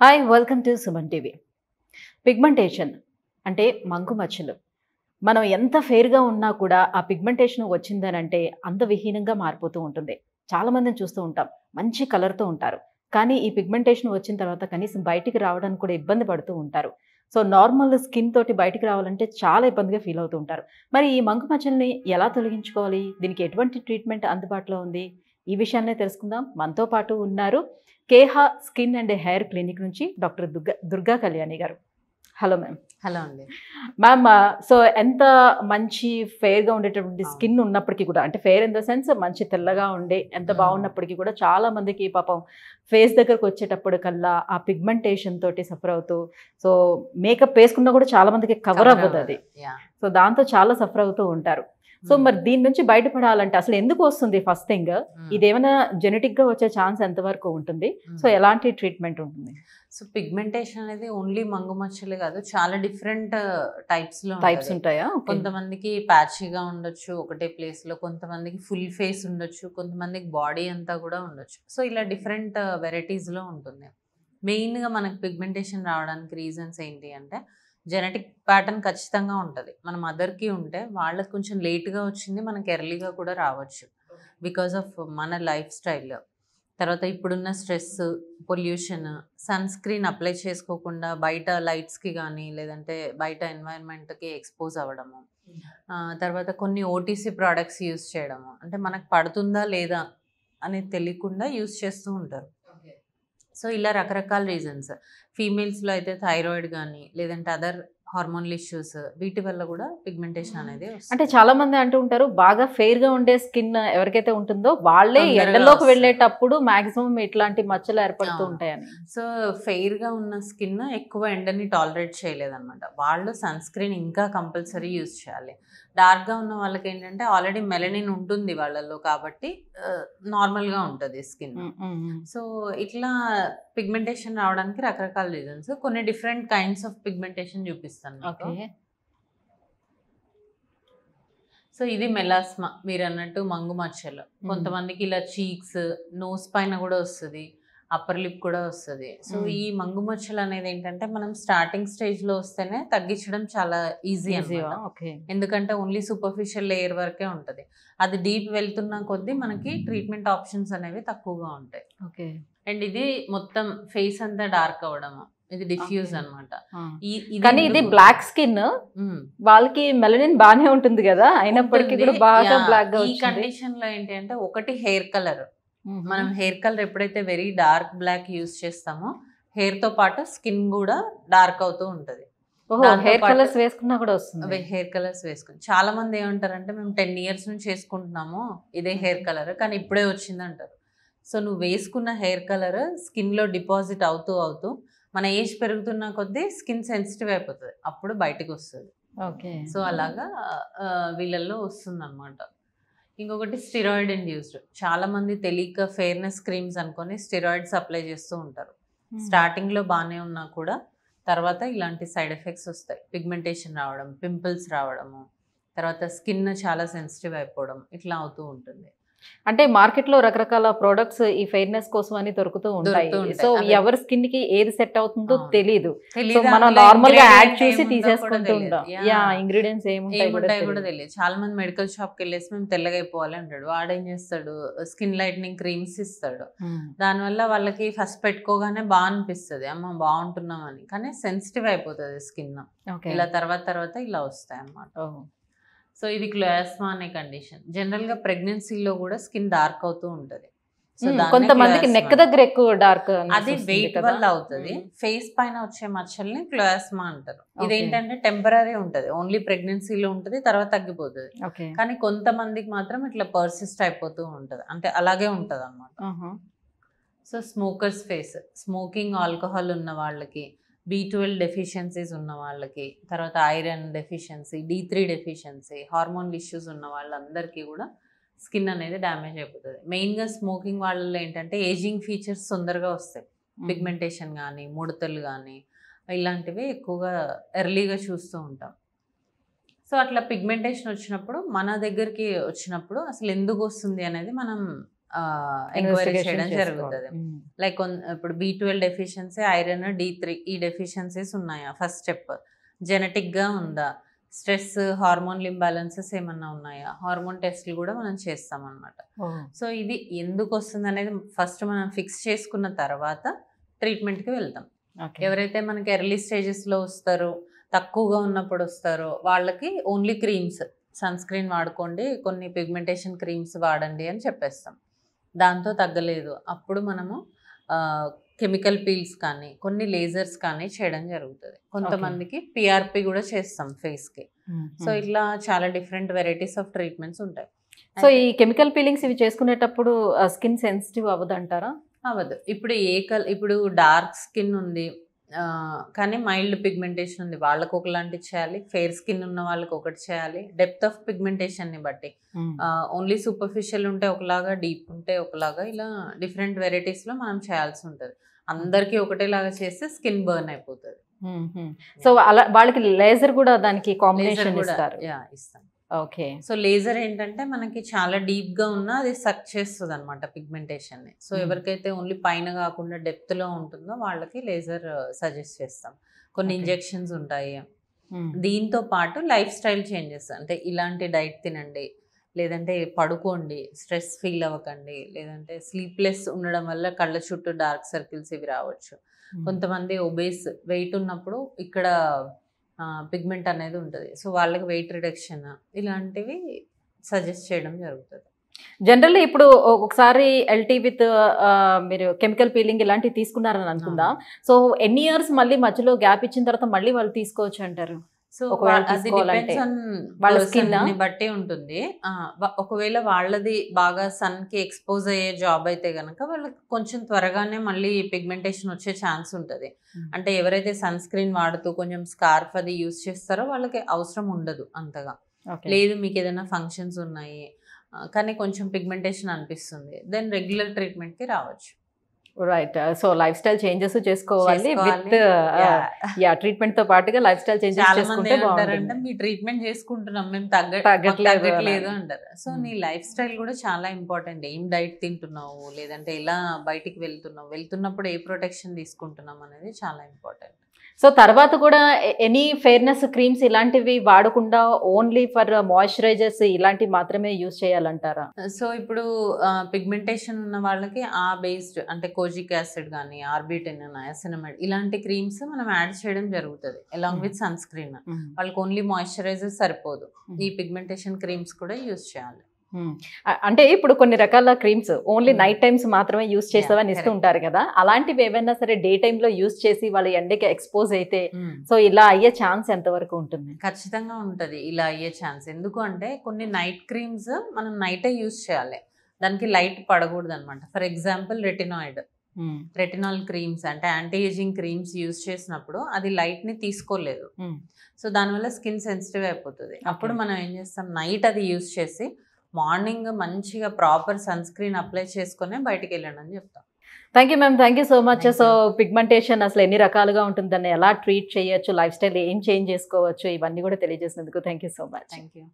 Hi welcome to Suman TV. Pigmentation అంటే మంగు మచ్చలు. మనం ఎంత ఫెయిర్‌గా ఉన్నా కూడా ఆ పిగ్మెంటేషన్ వచ్చిందనంటే అందవిహీనంగా మారిపోతూ ఉంటుంది. చాలామందిని చూస్తూ ఉంటాం. మంచి కలర్‌తో ఉంటారు. కానీ ఈ పిగ్మెంటేషన్ వచ్చిన తర్వాత కనీసం బయటికి రావడానికి కూడా ఇబ్బంది పడుతూ ఉంటారు. సో, నార్మల్ స్కిన్ తోటి బయటికి రావాలంటే చాలా ఇబ్బందిగా ఫీల్ అవుతూ ఉంటారు. మరి ఈ మంగు మచ్చల్ని ఎలా తొలగించుకోవాలి? దీనికి ఎటువంటి ట్రీట్మెంట్ అందుబాటులో ఉంది? ఈ విషయాన్నే తెలుసుకుందాం. మనతో పాటు ఉన్నారు Keha skin and hair clinic నుంచి డాక్టర్ దుర్గా కళ్యాణి గారు. Hello ma'am. హలో అండి. మ్యామ్, సో ఎంత మంచి ఫెయిర్‌గా ఉండేటటువంటి స్కిన్ ఉన్నప్పటికీ కూడా, అంటే ఫెయిర్ ఇన్ ద సెన్స్ మంచి తెల్లగా ఉండి ఎంత బాగున్నప్పటికీ కూడా చాలా మందికి పాపం ఫేస్ దగ్గరకు వచ్చేటప్పుడు కల్లా ఆ పిగ్మెంటేషన్ తోటి సఫర్ అవుతూ, సో మేకప్ వేసుకున్నా కూడా చాలా మందికి కవర్ అవ్వదు అది. సో దాంతో చాలా సఫర్ అవుతూ ఉంటారు. సో మరి దీని నుంచి బయటపడాలంటే అసలు ఎందుకు వస్తుంది? ఫస్ట్ థింగ్, ఇదేమైనా జెనెటిక్ గా వచ్చే ఛాన్స్ ఎంతవరకు ఉంటుంది? సో ఎలాంటి ట్రీట్మెంట్ ఉంటుంది? సో పిగ్మెంటేషన్ అనేది ఓన్లీ మంగు మచ్చలే కాదు, చాలా డిఫరెంట్ టైప్స్ ఉంటాయా? కొంతమందికి ప్యాచీగా ఉండొచ్చు ఒకటే ప్లేస్ లో, కొంతమందికి ఫుల్ ఫేస్ ఉండొచ్చు, కొంతమందికి బాడీ అంతా కూడా ఉండొచ్చు. సో ఇలా డిఫరెంట్ వెరైటీస్ లో ఉంటుంది. మెయిన్ గా మనకి పిగ్మెంటేషన్ రావడానికి రీజన్స్ ఏంటి అంటే, జెనెటిక్ ప్యాటర్న్ ఖచ్చితంగా ఉంటుంది. మన మదర్కి ఉంటే వాళ్ళకి కొంచెం లేట్గా వచ్చింది, మనకి ఎర్లీగా కూడా రావచ్చు బికాస్ ఆఫ్ మన లైఫ్ స్టైల్. తర్వాత ఇప్పుడున్న stress, pollution, sunscreen apply చేసుకోకుండా బయట లైట్స్కి కానీ లేదంటే బయట ఎన్వైరన్మెంట్కి ఎక్స్పోజ్ అవ్వడము, తర్వాత కొన్ని ఓటీసీ ప్రోడక్ట్స్ యూస్ చేయడము, అంటే మనకు పడుతుందా లేదా అనేది తెలియకుండా యూస్ చేస్తూ ఉంటారు. సో ఇలా రకరకాల రీజన్స్. ఫీమేల్స్లో అయితే థైరాయిడ్ కానీ లేదంటే అదర్ హార్మోనల్ ఇష్యూస్, వీటి వల్ల కూడా పిగ్మెంటేషన్ అనేది వస్తుంది. అంటే చాలా మంది అంటూ ఉంటారు, బాగా ఫెయిర్ గా ఉండే స్కిన్ ఎవరికైతే ఉంటుందో వాళ్ళే ఎండలోకి వెళ్ళేటప్పుడు మాక్సిమం ఇట్లాంటి మచ్చలు ఏర్పడుతూ ఉంటాయని. సో ఫెయిర్ గా ఉన్న స్కిన్ ఎక్కువ ఎండని టాలరేట్ చేయలేదన్నమాట. వాళ్ళు సన్ స్క్రీన్ ఇంకా కంపల్సరీ యూజ్ చేయాలి. డార్క్ గా ఉన్న వాళ్ళకి ఏంటంటే ఆల్రెడీ మెలనిన్ ఉంటుంది వాళ్ళలో, కాబట్టి నార్మల్ గా ఉంటుంది స్కిన్. సో ఇట్లా పిగ్మెంటేషన్ రావడానికి రకరకాల రీజన్స్. కొన్ని డిఫరెంట్ కైండ్స్ ఆఫ్ పిగ్మెంటేషన్ చూపిస్తాను. సో ఇది మెలాస్మా, మీరు అన్నట్టు మంగు మచ్చలు. కొంతమందికి ఇలా చీక్స్, నోస్ పైన కూడా వస్తుంది, అప్పర్ లిప్ కూడా వస్తుంది. సో ఈ మంగు మచ్చలు అనేది ఏంటంటే మనం స్టార్టింగ్ స్టేజ్ లో వస్తేనే తగ్గించడం చాలా ఈజీ అన్నమాట. ఎందుకంటే ఓన్లీ సూపర్ఫిషియల్ లేయర్ వరకే ఉంటుంది. అది డీప్ వెళ్తున్న కొద్దీ మనకి ట్రీట్మెంట్ ఆప్షన్స్ అనేవి తక్కువగా ఉంటాయి. అండ్ ఇది మొత్తం ఫేస్ అంతా డార్క్ అవ్వడము, ఇది డిఫ్యూజ్ అన్నమాట. కానీ ఇది బ్లాక్ స్కిన్, వాళ్ళకి మెలనిన్ బానే ఉంటుంది కదా, అయినప్పటికీ కూడా బాగా బ్లాక్ గా ఈ కండిషన్ లో ఏంటి అంటే, ఒకటి హెయిర్ కలర్. మనం హెయిర్ కలర్ ఎప్పుడైతే వెరీ డార్క్ బ్లాక్ యూజ్ చేస్తామో హెయిర్ తో పాటు స్కిన్ కూడా డార్క్ అవుతూ ఉంటది. హెయిర్ కలర్స్ వేసుకున్నా కూడా వస్తుంది. హెయిర్ కలర్స్ వేసుకుని చాలా మంది ఏమంటారంటే, మేము 10 years నుంచి వేసుకుంటున్నాము ఇదే హెయిర్ కలర్, కానీ ఇప్పుడే వచ్చింది అంటారు. సో నువ్వు వేసుకున్న హెయిర్ కలర్ స్కిన్ లో డిపాజిట్ అవుతూ అవుతూ మన ఏజ్ పెరుగుతున్న కొద్దీ స్కిన్ సెన్సిటివ్ అయిపోతుంది, అప్పుడు బయటకు వస్తుంది. సో అలాగా వీళ్ళల్లో వస్తుంది అనమాట. ఇంకొకటి స్టిరాయిడ్ ఇండ్యూస్డ్. చాలా మంది తెలియక ఫెయిర్నెస్ క్రీమ్స్ అనుకొని స్టిరాయిడ్స్ అప్లై చేస్తూ ఉంటారు. స్టార్టింగ్ లో బాగానే ఉన్నా కూడా తర్వాత ఇలాంటి సైడ్ ఎఫెక్ట్స్ వస్తాయి. పిగ్మెంటేషన్ రావడం, పింపుల్స్ రావడము, తర్వాత స్కిన్ చాలా సెన్సిటివ్ అయిపోవడం, ఇట్లా అవుతూ ఉంటుంది. అంటే మార్కెట్ లో రకరకాల ప్రొడక్ట్స్ ఈ ఫెయిర్నెస్ కోసం అని దొరుకుతూ ఉంటాయి. సో ఎవరి స్కిన్ కి ఏది సెట్ అవుతుందో తెలియదు. మనం నార్మల్ గా యాడ్ చేసి తీసేసుకుంటూ ఉంటాం. ఇంగ్రీడియంట్స్ ఏముంటాయి కూడా తెలియదు. చాలా మంది మెడికల్ షాప్ కి వెళ్ళేసి మేము తెల్లగా అయిపోవాలి అంటాడు. వాడేం చేస్తాడు, స్కిన్ లైట్నింగ్ క్రీమ్స్ ఇస్తాడు. దానివల్ల వాళ్ళకి ఫస్ట్ పెట్టుకోగానే బాగా అనిపిస్తుంది, అమ్మ బాగుంటున్నాం అని, కానీ సెన్సిటివ్ అయిపోతుంది స్కిన్. ఇలా తర్వాత ఇలా వస్తాయి అన్నమాట. సో ఇది క్లోయాస్మా అనే కండిషన్. జనరల్ గా ప్రెగ్నెన్సీలో కూడా స్కిన్ డార్క్ అవుతూ ఉంటది. సో కొంతమందికి నెక్ దగ్గర ఎక్కువ డార్క్, అది వెయిట్ వల్ల అవుతుంది. ఫేస్ పైన వచ్చే మచ్చల్ని క్లోయాస్మా అంటారు. ఇదేంటంటే టెంపరీ ఉంటది, ఓన్లీ ప్రెగ్నెన్సీలో ఉంటది, తర్వాత తగ్గిపోతుంది. కానీ కొంతమందికి మాత్రం ఇట్లా పర్సిస్ట్ అయిపోతూ ఉంటది, అంటే అలాగే ఉంటది అన్నమాట. So smokers face, smoking, alcohol ఉన్న వాళ్ళకి, B12 డెఫిషియన్సీస్ ఉన్న వాళ్ళకి, తర్వాత iron deficiency, D3 deficiency, hormonal issues ఉన్న వాళ్ళందరికీ కూడా స్కిన్ అనేది డ్యామేజ్ అయిపోతుంది. మెయిన్గా స్మోకింగ్ వాళ్ళలో ఏంటంటే ఏజింగ్ ఫీచర్స్ తొందరగా వస్తాయి. పిగ్మెంటేషన్ కానీ, ముడతలు కానీ, ఇలాంటివి ఎక్కువగా ఎర్లీగా చూస్తూ ఉంటాం. సో అట్లా పిగ్మెంటేషన్ వచ్చినప్పుడు మన దగ్గరికి వచ్చినప్పుడు అసలు ఎందుకు వస్తుంది అనేది మనం ఎంక్వైరీ చేయడం జరుగుతుంది. లైక్ ఇప్పుడు B12 డెఫిషియన్సీ, ఐరన్, D3 ఈ డెఫిషియన్సీస్ ఉన్నాయా, ఫస్ట్ స్టెప్. జెనెటిక్గా ఉందా, స్ట్రెస్, హార్మోన్ ఇంబ్యాలెన్సెస్ ఏమన్నా ఉన్నాయా, హార్మోన్ టెస్ట్లు కూడా మనం చేస్తాం అనమాట. సో ఇది ఎందుకు వస్తుంది అనేది ఫస్ట్ మనం ఫిక్స్ చేసుకున్న తర్వాత ట్రీట్మెంట్కి వెళ్తాం. ఎవరైతే మనకి ఎర్లీ స్టేజెస్లో వస్తారో, తక్కువగా ఉన్నప్పుడు వస్తారో వాళ్ళకి ఓన్లీ క్రీమ్స్, సన్ స్క్రీన్ వాడుకోండి, కొన్ని పిగ్మెంటేషన్ క్రీమ్స్ వాడండి అని చెప్పేస్తాం. దాంతో తగ్గలేదు అప్పుడు మనము కెమికల్ పీల్స్ కానీ కొన్ని లేజర్స్ కానీ చేయడం జరుగుతుంది. కొంతమందికి PRP కూడా చేస్తాం ఫేస్కి. సో ఇట్లా చాలా డిఫరెంట్ వెరైటీస్ ఆఫ్ ట్రీట్మెంట్స్ ఉంటాయి. సో ఈ కెమికల్ పీలింగ్స్ ఇవి చేసుకునేటప్పుడు స్కిన్ సెన్సిటివ్ అవ్వదు అంటారా? అవ్వదు. ఇప్పుడు ఇప్పుడు డార్క్ స్కిన్ ఉంది కానీ మైల్డ్ పిగ్మెంటేషన్ ఉంది, వాళ్ళకి ఒకలాంటి చేయాలి. ఫెయిర్ స్కిన్ ఉన్న వాళ్ళకి ఒకటి చేయాలి. డెప్త్ ఆఫ్ పిగ్మెంటేషన్ని బట్టి ఓన్లీ సూపర్ఫిషియల్ ఉంటే ఒకలాగా, డీప్ ఉంటే ఒకలాగా, ఇలా డిఫరెంట్ వెరైటీస్లో మనం చేయాల్సి ఉంటుంది. అందరికీ ఒకటేలాగా చేస్తే స్కిన్ బర్న్ అయిపోతుంది. సో అలా వాళ్ళకి లేజర్ కూడా దానికి కాంబినేషన్ ఇస్తారు. ఇస్తాం. ఓకే. సో లేజర్ ఏంటంటే మనకి చాలా డీప్గా ఉన్నా అది సక్ చేస్తుంది అనమాట పిగ్మెంటేషన్ని. సో ఎవరికైతే ఓన్లీ పైన కాకుండా డెప్త్లో ఉంటుందో వాళ్ళకి లేజర్ సజెస్ట్ చేస్తాం. కొన్ని ఇంజెక్షన్స్ ఉంటాయి. దీంతో పాటు లైఫ్ స్టైల్ చేంజెస్, అంటే ఇలాంటి డైట్ తినండి, లేదంటే పడుకోండి, స్ట్రెస్ ఫీల్ అవ్వకండి, లేదంటే స్లీప్లెస్ ఉండడం వల్ల కళ్ళ చుట్టూ డార్క్ సర్కిల్స్ ఇవి రావచ్చు. కొంతమంది ఒబేస్, వెయిట్ ఉన్నప్పుడు ఇక్కడ పిగ్మెంట్ అనేది ఉంటుంది. సో వాళ్ళకి వెయిట్ రిడక్షన్ ఇలాంటివి సజెస్ట్ చేయడం జరుగుతుంది. జనరల్లీ ఇప్పుడు ఒకసారి LT విత్ మీరు కెమికల్ పీలింగ్ ఇలాంటివి తీసుకున్నారని అనుకుందాం. సో ఎన్ని ఇయర్స్ మళ్ళీ మధ్యలో గ్యాప్ ఇచ్చిన తర్వాత మళ్ళీ వాళ్ళు తీసుకోవచ్చు అంటారు? సో అది డిపెండ్స్ ఆన్ వాళ్ళ స్కిన్ ని బట్టి ఉంటుంది. ఒకవేళ వాళ్ళది బాగా సన్ కి ఎక్స్పోజ్ అయ్యే జాబ్ అయితే గనక వాళ్ళకి కొంచెం త్వరగానే మళ్ళీ పిగ్మెంటేషన్ వచ్చే ఛాన్స్ ఉంటుంది. అంటే ఎవరైతే సన్ స్క్రీన్ వాడుతూ కొంచెం స్కార్ఫ్ అది యూజ్ చేస్తారో వాళ్ళకి అవసరం ఉండదు అంతగా. లేదు మీకు ఏదైనా ఫంక్షన్స్ ఉన్నాయి కానీ కొంచెం పిగ్మెంటేషన్ అనిపిస్తుంది, దెన్ రెగ్యులర్ ట్రీట్మెంట్ కి రావచ్చు. Right. So life style changes చేసుకోవాలి విత్ ట్రీట్మెంట్ తో పాటుగా లైఫ్ స్టైల్ చేంజెస్ చేసుకుంటే బాగుంటుంది. మీ ట్రీట్మెంట్ చేసుకుంటున్నాం మేము తగ్గట్లేదు అంటారు. సో నీ లైఫ్ స్టైల్ కూడా చాలా ఇంపార్టెంట్. ఏం డైట్ తింటున్నావు, లేదంటే ఎలా బయటికి వెళ్తున్నప్పుడు ఏ ప్రొటెక్షన్ తీసుకుంటున్నాం అనేది చాలా ఇంపార్టెంట్. సో తర్వాత కూడా ఎనీ ఫెయిర్నెస్ క్రీమ్స్ ఇలాంటివి వాడకుండా ఓన్లీ ఫర్ మాయిశ్చరైజర్స్ ఇలాంటివి మాత్రమే యూజ్ చేయాలంటారా? సో ఇప్పుడు పిగ్మెంటేషన్ ఉన్న వాళ్ళకి ఆ బేస్డ్ అంటే కోజిక్ యాసిడ్ కానీ, ఆర్బిటెన్, నయాసినమైడ్ ఇలాంటి క్రీమ్స్ మనం యాడ్ చేయడం జరుగుతుంది అలాంగ్ విత్ సన్ స్క్రీన్. వాళ్ళకి ఓన్లీ మాయిశ్చరైజర్ సరిపోదు, ఈ పిగ్మెంటేషన్ క్రీమ్స్ కూడా యూజ్ చేయాలి. అంటే ఇప్పుడు కొన్ని రకాల క్రీమ్స్ ఓన్లీ నైట్ టైమ్స్ మాత్రమే యూజ్ చేస్తామని ఇస్తూ ఉంటారు కదా, అలాంటివి ఏమైనా సరే డే టైమ్ లో యూజ్ చేసి వాళ్ళ ఎండకి ఎక్స్పోజ్ అయితే సో ఇలా అయ్యే ఛాన్స్ ఎంతవరకు ఉంటుంది? ఖచ్చితంగా ఉంటుంది ఇలా అయ్యే ఛాన్స్. ఎందుకు అంటే కొన్ని నైట్ క్రీమ్స్ మనం నైటే యూజ్ చేయాలి, దానికి లైట్ పడకూడదు అనమాట. ఫర్ ఎగ్జాంపుల్ రెటినాల్ క్రీమ్స్ అంటే యాంటీ ఏజింగ్ క్రీమ్స్ యూజ్ చేసినప్పుడు అది లైట్ ని తీసుకోలేదు, సో దానివల్ల స్కిన్ సెన్సిటివ్ అయిపోతుంది. అప్పుడు మనం ఏం చేస్తాం, నైట్ అది యూజ్ చేసి మార్నింగ్ మంచిగా ప్రాపర్ సన్ స్క్రీన్ అప్లై చేసుకునే బయటికి వెళ్ళండి అని చెప్తాం. Thank you ma'am, thank you so much. So pigmentation అసలు ఎన్ని రకాలుగా ఉంటుందని, ఎలా ట్రీట్ చేయొచ్చు, లైఫ్ స్టైల్ ఏం చేంజ్ చేసుకోవచ్చు, ఇవన్నీ కూడా తెలియజేసినందుకు thank you so much. Thank you.